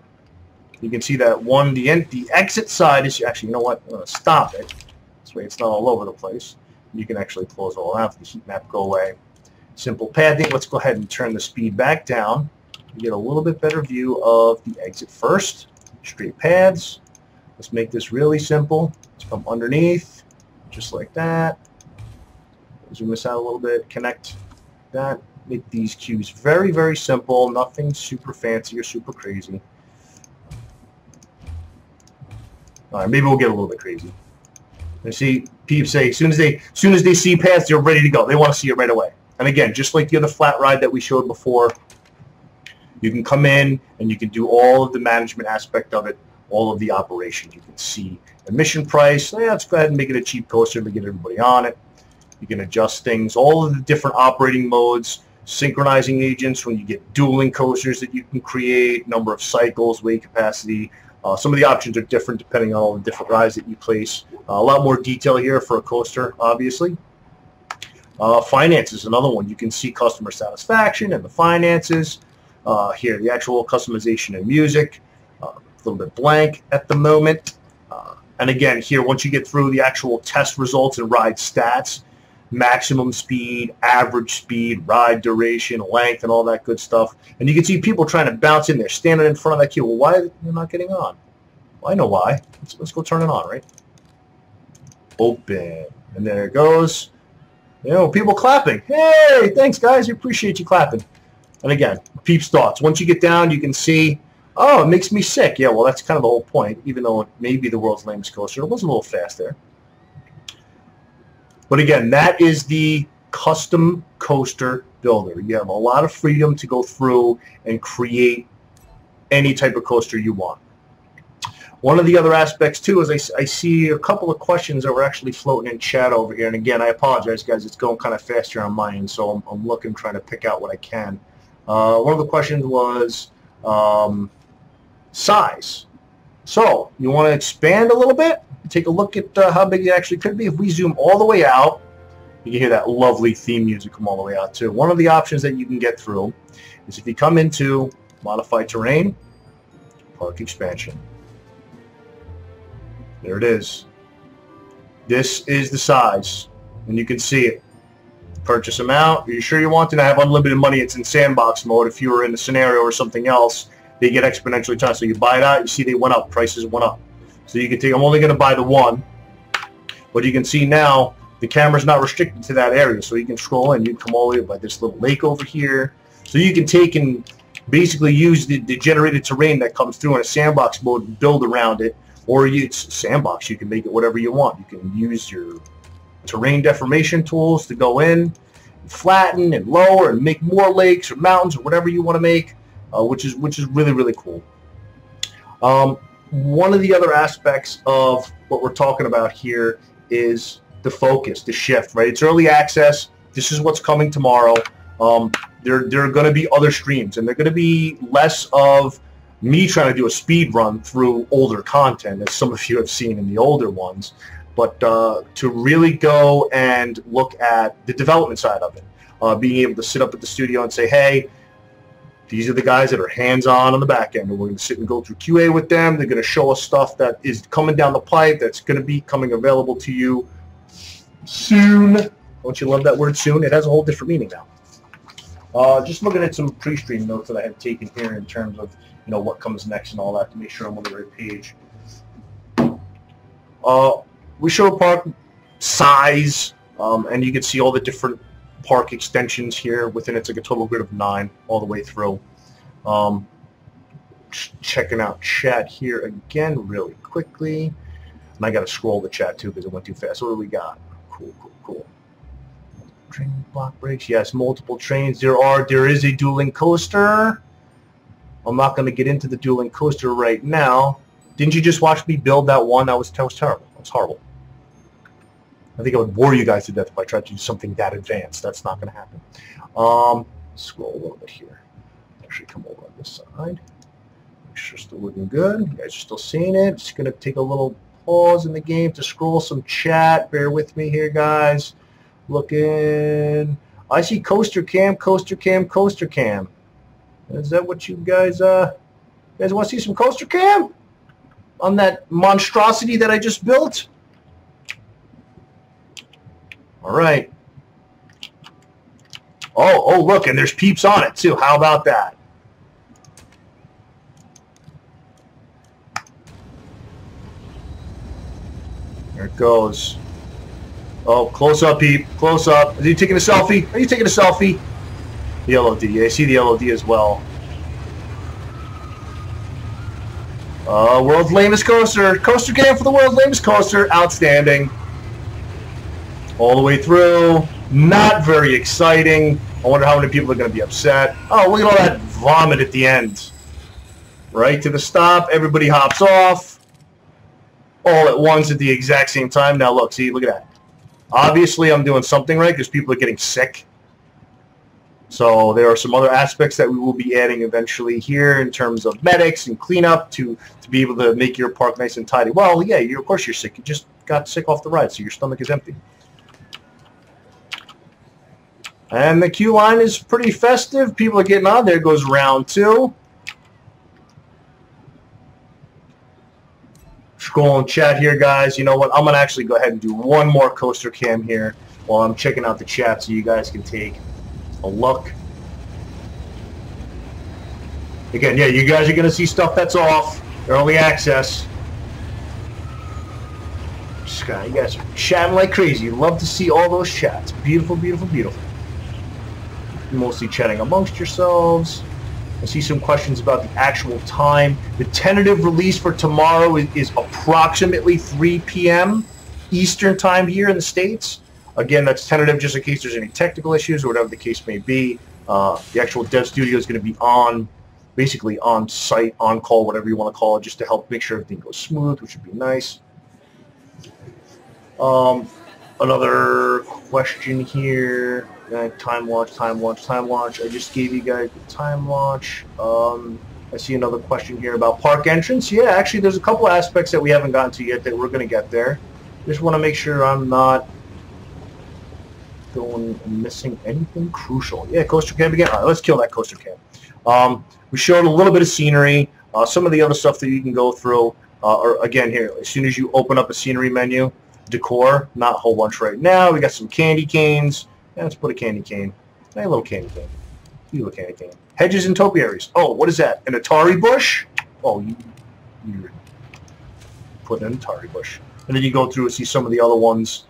You can see that the exit side is actually, you know what, I'm going to stop it. This way it's not all over the place. You can actually close all out, the heat map go away. Simple padding. Let's go ahead and turn the speed back down. You get a little bit better view of the exit first. Straight pads. Let's make this really simple. Let's come underneath, just like that. Zoom this out a little bit. Connect that. Make these cues very, very simple. Nothing super fancy or super crazy. All right, maybe we'll get a little bit crazy. You see, people say as soon as they see pads, they're ready to go. They want to see it right away. And again, just like the other flat ride that we showed before, you can come in and you can do all of the management aspect of it, all of the operation. You can see admission price. Yeah, let's go ahead and make it a cheap coaster to get everybody on it. You can adjust things, all of the different operating modes, synchronizing agents when you get dueling coasters that you can create, number of cycles, weight capacity. Some of the options are different depending on all the different rides that you place. A lot more detail here for a coaster, obviously. Finance is another one. You can see customer satisfaction and the finances. Here, the actual customization and music. A little bit blank at the moment. And again, here, once you get through the actual test results and ride stats, maximum speed, average speed, ride duration, length, and all that good stuff. And you can see people trying to bounce in there, standing in front of that queue. Well, why are you not getting on? Well, I know why. Let's go turn it on, right? Open. And there it goes. You know, people clapping. Hey, thanks, guys. We appreciate you clapping. And again, peeps thoughts. Once you get down, you can see, oh, it makes me sick. Yeah, well, that's kind of the whole point. Even though it may be the world's lamest coaster, it was a little fast there. But again, that is the custom coaster builder. You have a lot of freedom to go through and create any type of coaster you want. One of the other aspects, too, is I see a couple of questions that were actually floating in chat over here. And again, I apologize, guys. It's going kind of fast here on my end, so I'm looking, trying to pick out what I can. One of the questions was size. So you want to expand a little bit? Take a look at how big it actually could be. If we zoom all the way out, you can hear that lovely theme music come all the way out too. One of the options that you can get through is if you come into Modify Terrain, Park Expansion. There it is. This is the size, and you can see it. Purchase amount. Are you sure you want to have unlimited money? It's in sandbox mode. If you were in the scenario or something else, they get exponentially times. So you buy it out, you see they went up, prices went up. So you can take, I'm only going to buy the one, but you can see now the camera's not restricted to that area. So you can scroll in, you can come all the way by this little lake over here. So you can take and basically use the generated terrain that comes through in a sandbox mode and build around it. Or it's sandbox, you can make it whatever you want. You can use your terrain deformation tools to go in, and flatten and lower and make more lakes or mountains or whatever you want to make, which is really, really cool. One of the other aspects of what we're talking about here is the focus, the shift, right? It's early access. This is what's coming tomorrow. There are going to be other streams, and they're going to be less of me trying to do a speed run through older content, as some of you have seen in the older ones, but to really go and look at the development side of it, being able to sit up at the studio and say, hey, these are the guys that are hands-on on the back end, and we're going to sit and go through QA with them. They're going to show us stuff that is coming down the pipe that's going to be coming available to you soon. Don't you love that word soon? It has a whole different meaning now. Just looking at some pre-stream notes that I had taken here in terms of, you know, what comes next and all that to make sure I'm on the right page. We show park size, and you can see all the different park extensions here within. It's like a total grid of 9 all the way through. Checking out chat here again really quickly, and I got to scroll the chat too because it went too fast. What do we got? Cool. Train block breaks. Yes, multiple trains. There is a dueling coaster. I'm not going to get into the dueling coaster right now. Didn't you just watch me build that one? That was terrible. That was horrible. I think I would bore you guys to death if I tried to do something that advanced. That's not going to happen. Scroll a little bit here. Actually, come over on this side. Make sure it's still looking good. You guys are still seeing it. Just going to take a little pause in the game to scroll some chat. Bear with me here, guys. Looking. I see coaster cam, coaster cam, coaster cam. Is that what you guys want to see some coaster cam on that monstrosity that I just built? All right. Oh, look, and there's peeps on it too. How about that? There it goes. Oh, close up, peep. Close up. Are you taking a selfie? Are you taking a selfie? The LOD. Yeah, I see the LOD as well. World's lamest coaster. Coaster cam for the world's lamest coaster. Outstanding. All the way through. Not very exciting. I wonder how many people are going to be upset. Oh, look at all that vomit at the end. Right to the stop. Everybody hops off. All at once at the exact same time. Now look, see, look at that. Obviously, I'm doing something right because people are getting sick. So there are some other aspects that we will be adding eventually here in terms of medics and cleanup to be able to make your park nice and tidy. Well, yeah, of course you're sick. You just got sick off the ride, so your stomach is empty. And the queue line is pretty festive. People are getting on. There goes round 2. Scrolling chat here, guys. You know what? I'm going to actually go ahead and do one more coaster cam here while I'm checking out the chat so you guys can take a look. Again, yeah, you guys are going to see stuff that's off. Early access. You guys are chatting like crazy. You love to see all those chats. Beautiful, beautiful, beautiful. Mostly chatting amongst yourselves. I see some questions about the actual time. The tentative release for tomorrow is approximately 3 p.m. Eastern time here in the States. Again, that's tentative just in case there's any technical issues or whatever the case may be. The actual dev studio is going to be basically on site, on call, whatever you want to call it, just to help make sure everything goes smooth, which would be nice. Another question here. Time launch. I just gave you guys the time launch. I see another question here about park entrance. Yeah, actually, there's a couple aspects that we haven't gotten to yet that we're going to get there. Just want to make sure I'm not missing anything crucial. Yeah, coaster cam again. All right, let's kill that coaster cam. We showed a little bit of scenery. Some of the other stuff that you can go through. Or again, here, as soon as you open up a scenery menu, decor, not a whole bunch right now. We got some candy canes. Yeah, let's put a candy cane. A little candy cane. You little candy cane. Hedges and topiaries. Oh, what is that? An Atari bush? Oh, you put an Atari bush. And then you go through and see some of the other ones.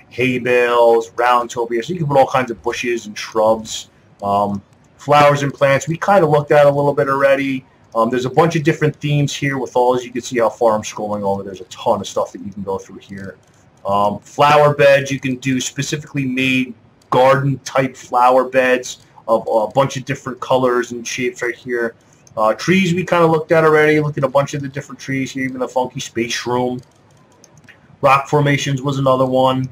Hay bales, round topiaries. So you can put all kinds of bushes and shrubs. Flowers and plants. We kind of looked at a little bit already. There's a bunch of different themes here with all, as you can see how far I'm scrolling over. There's a ton of stuff that you can go through here. Flower beds, you can do specifically made garden-type flower beds of a bunch of different colors and shapes right here. Trees we kind of looked at already. Looked at a bunch of the different trees here, even the funky space room. Rock formations was another one.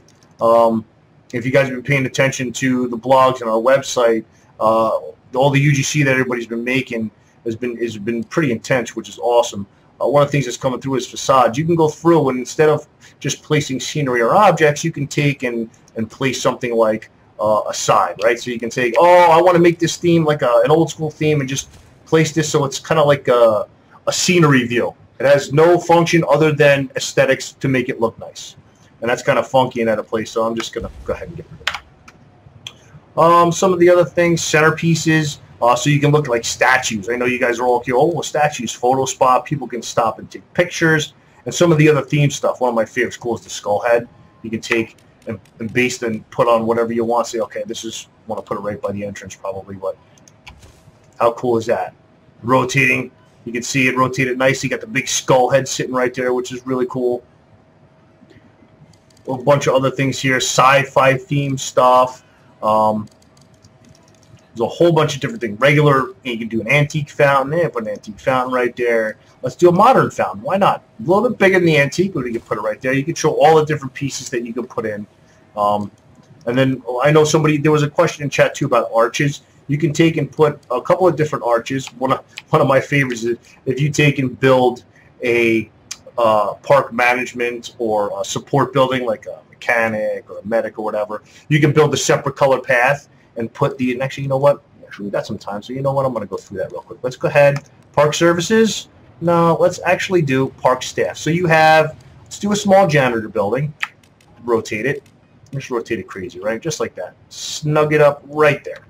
If you guys have been paying attention to the blogs and our website, all the UGC that everybody's been making has been pretty intense, which is awesome. One of the things that's coming through is facades. You can go through and instead of just placing scenery or objects, you can take and place something like a sign, right? So you can say, oh, I want to make this theme like an old school theme and just place this so it's kind of like a scenery view. It has no function other than aesthetics to make it look nice. And that's kind of funky and out of place, so I'm just going to go ahead and get rid of it. Some of the other things, centerpieces. So you can look like statues. I know you guys are all here. Oh, well, statues, photo spot. People can stop and take pictures. And some of the other theme stuff. One of my favorite schools is the skull head. You can take and base and put on whatever you want. Say, okay, this is, want to put it right by the entrance probably, but how cool is that? Rotating. You can see it rotated nicely. You got the big skull head sitting right there, which is really cool. A bunch of other things here. Sci-fi themed stuff. There's a whole bunch of different things. Regular, you can do an antique fountain. Yeah, put an antique fountain right there. Let's do a modern fountain. Why not? A little bit bigger than the antique, but you can put it right there. You can show all the different pieces that you can put in. And then I know there was a question in chat too about arches. You can take and put a couple of different arches. One of my favorites is if you take and build a park management or a support building like a mechanic or a medic or whatever, you can build a separate color path and put and actually, you know what? Actually, we got some time, so you know what? I'm going to go through that real quick. Let's go ahead. Park services. No, let's actually do park staff. So let's do a small janitor building. Rotate it. Just rotate it crazy, right? Just like that. Snug it up right there.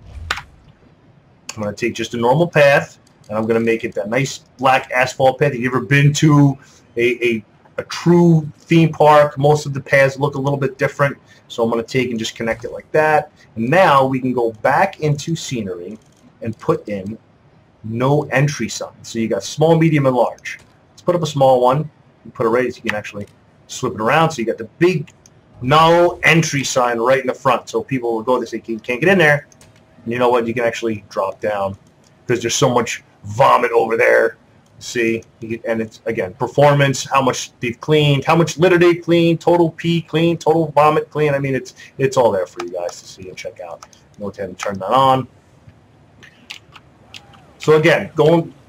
I'm going to take just a normal path, and I'm going to make it that nice black asphalt path. Have you ever been to a true theme park? Most of the paths look a little bit different, so I'm going to take and just connect it like that. And now we can go back into scenery and put in no entry signs. So you got small, medium, and large. Let's put up a small one. And put it right so you can actually flip it around. So you got the big no entry sign right in the front, so people will go, they say, can't get in there. And you know what? You can actually drop down because there's so much vomit over there. See, and it's, again, performance, how much they've cleaned, how much litter they've cleaned, total pee clean, total vomit clean. I mean, it's all there for you guys to see and check out. Go ahead and turn that on. So again,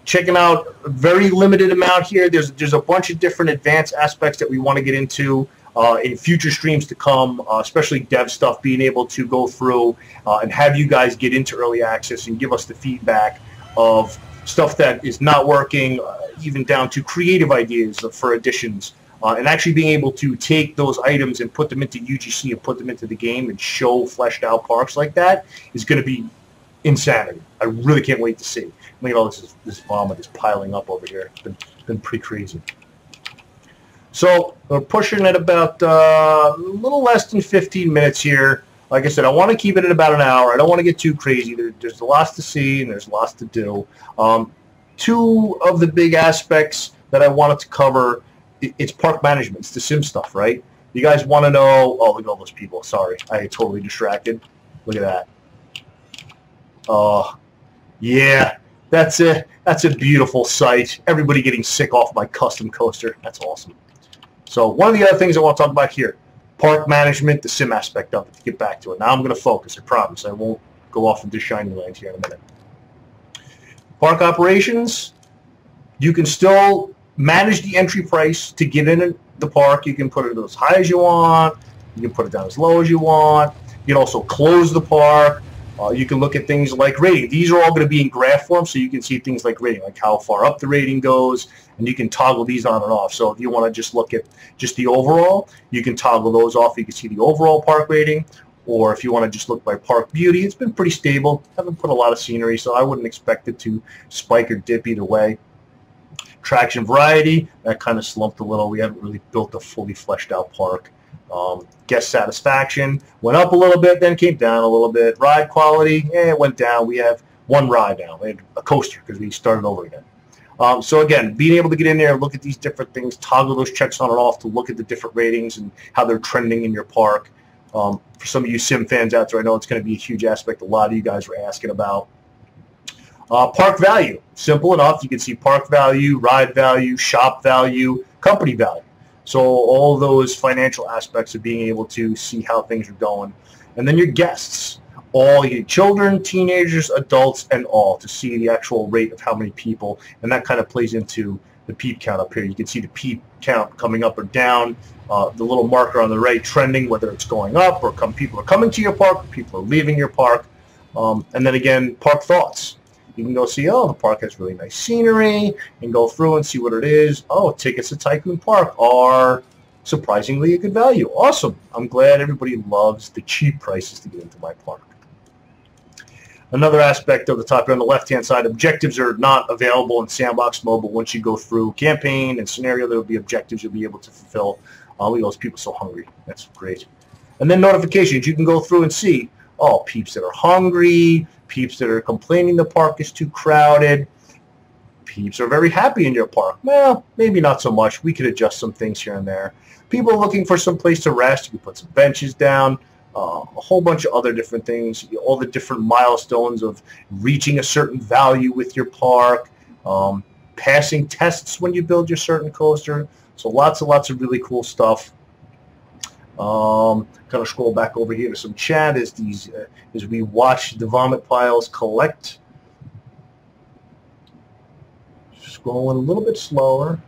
checking out a very limited amount here. There's a bunch of different advanced aspects that we want to get into in future streams to come, especially dev stuff, being able to go through and have you guys get into early access and give us the feedback of stuff that is not working, even down to creative ideas for additions, and actually being able to take those items and put them into UGC and put them into the game and show fleshed out parks like that is going to be insanity. I really can't wait to see. Look at all this vomit is piling up over here. It's been pretty crazy. So we're pushing at about a little less than 15 minutes here. Like I said, I want to keep it at about an hour. I don't want to get too crazy. There's lots to see and there's lots to do. Two of the big aspects that I wanted to cover, it's park management. It's the sim stuff, right? You guys want to know, oh, look at all those people. Sorry, I get totally distracted. Look at that. Yeah, that's a beautiful sight. Everybody getting sick off my custom coaster. That's awesome. So one of the other things I want to talk about here, park management, the sim aspect of it, to get back to it. Now I'm going to focus, I promise. I won't go off into shiny land here in a minute. Park operations, you can still manage the entry price to get in the park. You can put it as high as you want. You can put it down as low as you want. You can also close the park. You can look at things like rating. These are all going to be in graph form, so you can see things like rating, like how far up the rating goes, and you can toggle these on and off. So if you want to just look at just the overall, you can toggle those off. You can see the overall park rating, or if you want to just look by park beauty, it's been pretty stable. Haven't put a lot of scenery, so I wouldn't expect it to spike or dip either way. Traction variety, that kind of slumped a little. We haven't really built a fully fleshed out park. Guest satisfaction went up a little bit, then came down a little bit. Ride quality, it went down. We have one ride now. We had a coaster because we started over again. So again, being able to get in there and look at these different things, toggle those checks on and off to look at the different ratings and how they're trending in your park. For some of you sim fans out there, I know it's going to be a huge aspect a lot of you guys were asking about. Park value, simple enough. You can see park value, ride value, shop value, company value. So all those financial aspects of being able to see how things are going. And then your guests, all your children, teenagers, adults, and all, to see the actual rate of how many people. And that kind of plays into the peep count up here. You can see the peep count coming up or down, the little marker on the right trending, whether it's going up or people are coming to your park, or people are leaving your park. And then again, park thoughts. You can go see, oh, the park has really nice scenery, and go through and see what it is. Oh, tickets to Tycoon Park are surprisingly a good value. Awesome. I'm glad everybody loves the cheap prices to get into my park. Another aspect of the top here on the left-hand side, objectives are not available in sandbox mode, but once you go through campaign and scenario, there will be objectives you'll be able to fulfill. Look at those people so hungry. That's great. And then notifications. You can go through and see, oh, peeps that are hungry, peeps that are complaining the park is too crowded, peeps are very happy in your park. Well, maybe not so much. We could adjust some things here and there. People are looking for some place to rest. You can put some benches down. a whole bunch of other different things, all the different milestones of reaching a certain value with your park, passing tests when you build your certain coaster. So lots and lots of really cool stuff. Kind of scroll back over here to some chat as we watch the vomit piles collect. Scrolling a little bit slower.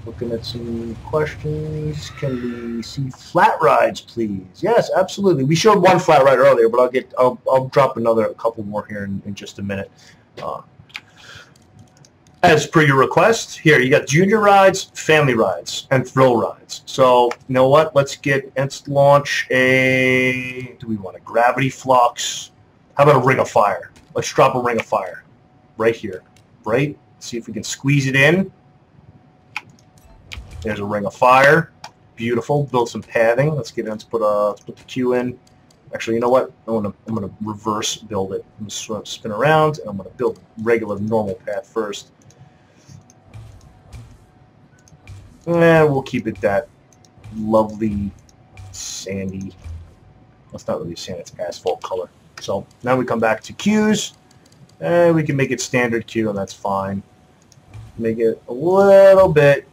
Looking at some questions. Can we see flat rides, please? Yes, absolutely. We showed one flat ride earlier, but I'll drop a couple more here in just a minute. As per your request, here you got junior rides, family rides, and thrill rides. So you know what? Let's launch a. Do we want a gravity flux? How about a ring of fire? Let's drop a ring of fire right here. Right? See if we can squeeze it in. There's a ring of fire. Beautiful. Build some padding. Let's put the queue in. Actually, you know what? I'm gonna reverse build it. I'm gonna spin around, and I'm gonna build a regular normal path first. And we'll keep it that lovely sandy. That's not really sand, it's asphalt color. So now we come back to queues, and we can make it standard queue, and that's fine. Make it a little bit,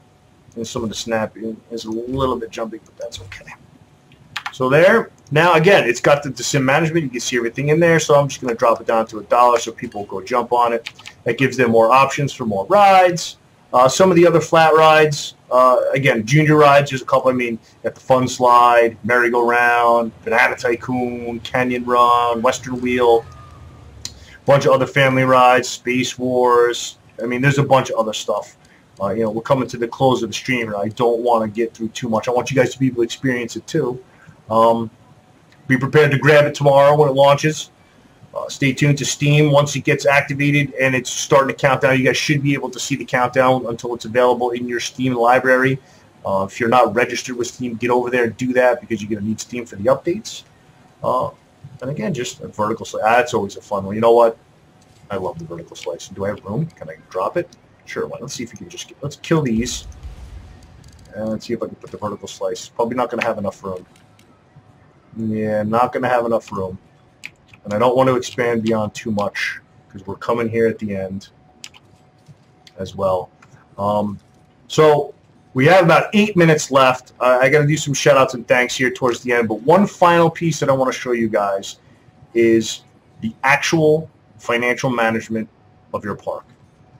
and some of the snapping is a little bit jumpy, but that's okay. So there. Now again, it's got the sim management. You can see everything in there. So I'm just going to drop it down to $1 so people go jump on it. That gives them more options for more rides. Some of the other flat rides, again, junior rides, there's a couple. I mean, got the Fun Slide, Merry-Go-Round, Banana Tycoon, Canyon Run, Western Wheel, a bunch of other family rides, Space Wars. I mean, there's a bunch of other stuff. You know, we're coming to the close of the stream, and I don't want to get through too much. I want you guys to be able to experience it too. Be prepared to grab it tomorrow when it launches. Stay tuned to Steam. Once it gets activated and it's starting to count down, you guys should be able to see the countdown until it's available in your Steam library. If you're not registered with Steam, get over there and do that because you're going to need Steam for the updates. And again, just a vertical slice. That's always a fun one. You know what? I love the vertical slice. Do I have room? Can I drop it? Sure. Well, let's see if we can just let's kill these. And let's see if I can put the vertical slice. Probably not going to have enough room. Yeah, not going to have enough room. And I don't want to expand beyond too much because we're coming here at the end as well. So we have about 8 minutes left. I got to do some shout-outs and thanks here towards the end. But one final piece that I want to show you guys is the actual financial management of your park.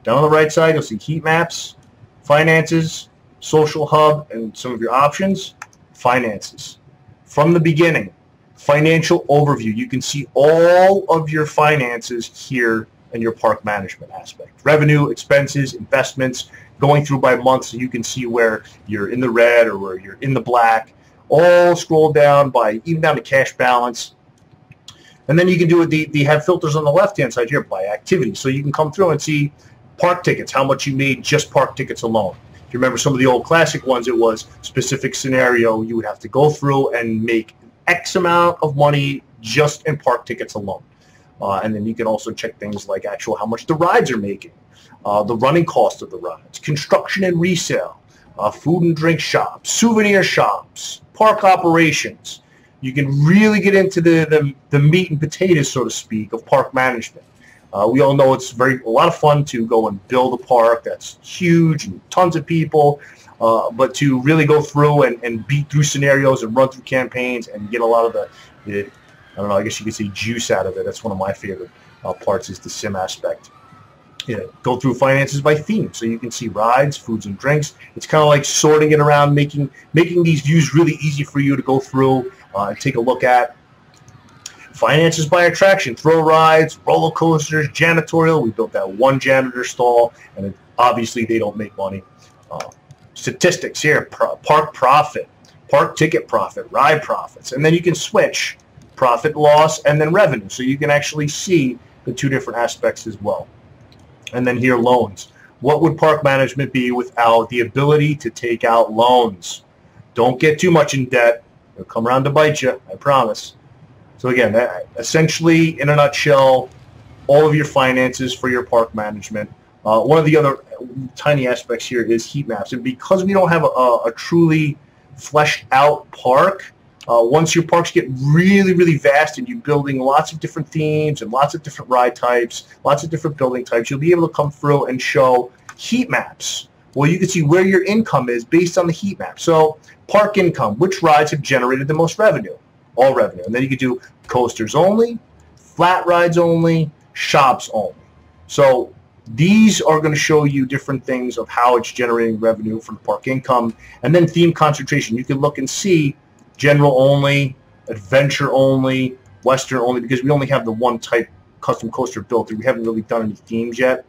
Down on the right side, you'll see heat maps, finances, social hub, and some of your options. Finances. From the beginning, financial overview. You can see all of your finances here in your park management aspect. Revenue, expenses, investments, going through by month so you can see where you're in the red or where you're in the black. All scroll down by, even down to cash balance. And then you can do it, they have filters on the left-hand side here by activity. So you can come through and see park tickets, how much you made just park tickets alone. If you remember some of the old classic ones, it was specific scenario. You would have to go through and make X amount of money just in park tickets alone. And then you can also check things like actual how much the rides are making, the running cost of the rides, construction and resale, food and drink shops, souvenir shops, park operations. You can really get into the meat and potatoes, so to speak, of park management. We all know it's a lot of fun to go and build a park that's huge and tons of people, but to really go through and beat through scenarios and run through campaigns and get a lot of the I don't know, I guess you could say juice out of it. That's one of my favorite parts is the sim aspect. Yeah, go through finances by theme, so you can see rides, foods and drinks. It's kind of like sorting it around, making these views really easy for you to go through and take a look at. Finances by attraction, thrill rides, roller coasters, janitorial. We built that one janitor stall, and obviously they don't make money. Statistics here, park profit, park ticket profit, ride profits, and then you can switch profit, loss, and then revenue, so you can actually see the two different aspects as well. And then here, loans. What would park management be without the ability to take out loans? Don't get too much in debt. It'll come around to bite you, I promise. So again, essentially, in a nutshell, all of your finances for your park management. One of the other tiny aspects here is heat maps. And because we don't have a truly fleshed out park. Once your parks get really, really vast and you're building lots of different themes and lots of different ride types, lots of different building types, you'll be able to come through and show heat maps. Well, you can see where your income is based on the heat map. So park income, which rides have generated the most revenue? All revenue. And then you could do coasters only, flat rides only, shops only. So these are going to show you different things of how it's generating revenue from park income. And then theme concentration. You can look and see general only, adventure only, western only, because we only have the one type custom coaster built. We haven't really done any themes yet.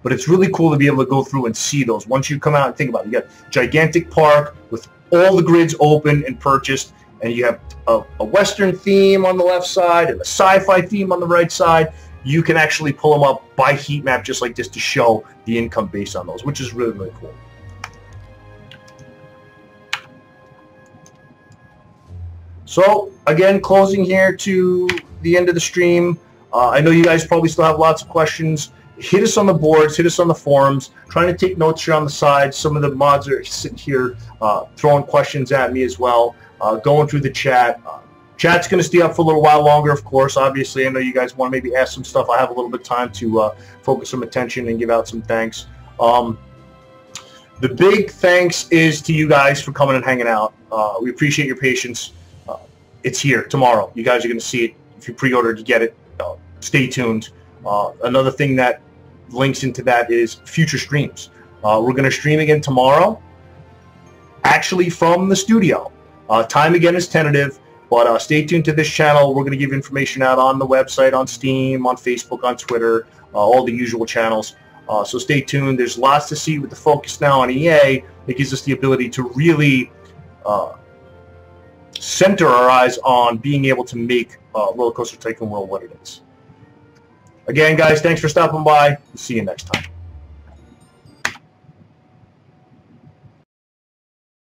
But it's really cool to be able to go through and see those. Once you come out and think about it, you got gigantic park with all the grids open and purchased, and you have a western theme on the left side and a sci-fi theme on the right side. You can actually pull them up by heat map just like this to show the income based on those, which is really, really cool. So again, closing here to the end of the stream. I know you guys probably still have lots of questions. Hit us on the boards, hit us on the forums, trying to take notes here on the side. Some of the mods are sitting here throwing questions at me as well, going through the chat. Chat's going to stay up for a little while longer, of course. Obviously, I know you guys want to maybe ask some stuff. I have a little bit of time to focus some attention and give out some thanks. The big thanks is to you guys for coming and hanging out. We appreciate your patience. It's here tomorrow. You guys are going to see it. If you pre-ordered, you get it. Stay tuned. Another thing that links into that is future streams. We're going to stream again tomorrow, actually from the studio. Time again is tentative, but stay tuned to this channel. We're going to give information out on the website, on Steam, on Facebook, on Twitter, all the usual channels. So stay tuned. There's lots to see with the focus now on EA. It gives us the ability to really center our eyes on being able to make Rollercoaster Tycoon World what it is. Again, guys, thanks for stopping by. See you next time.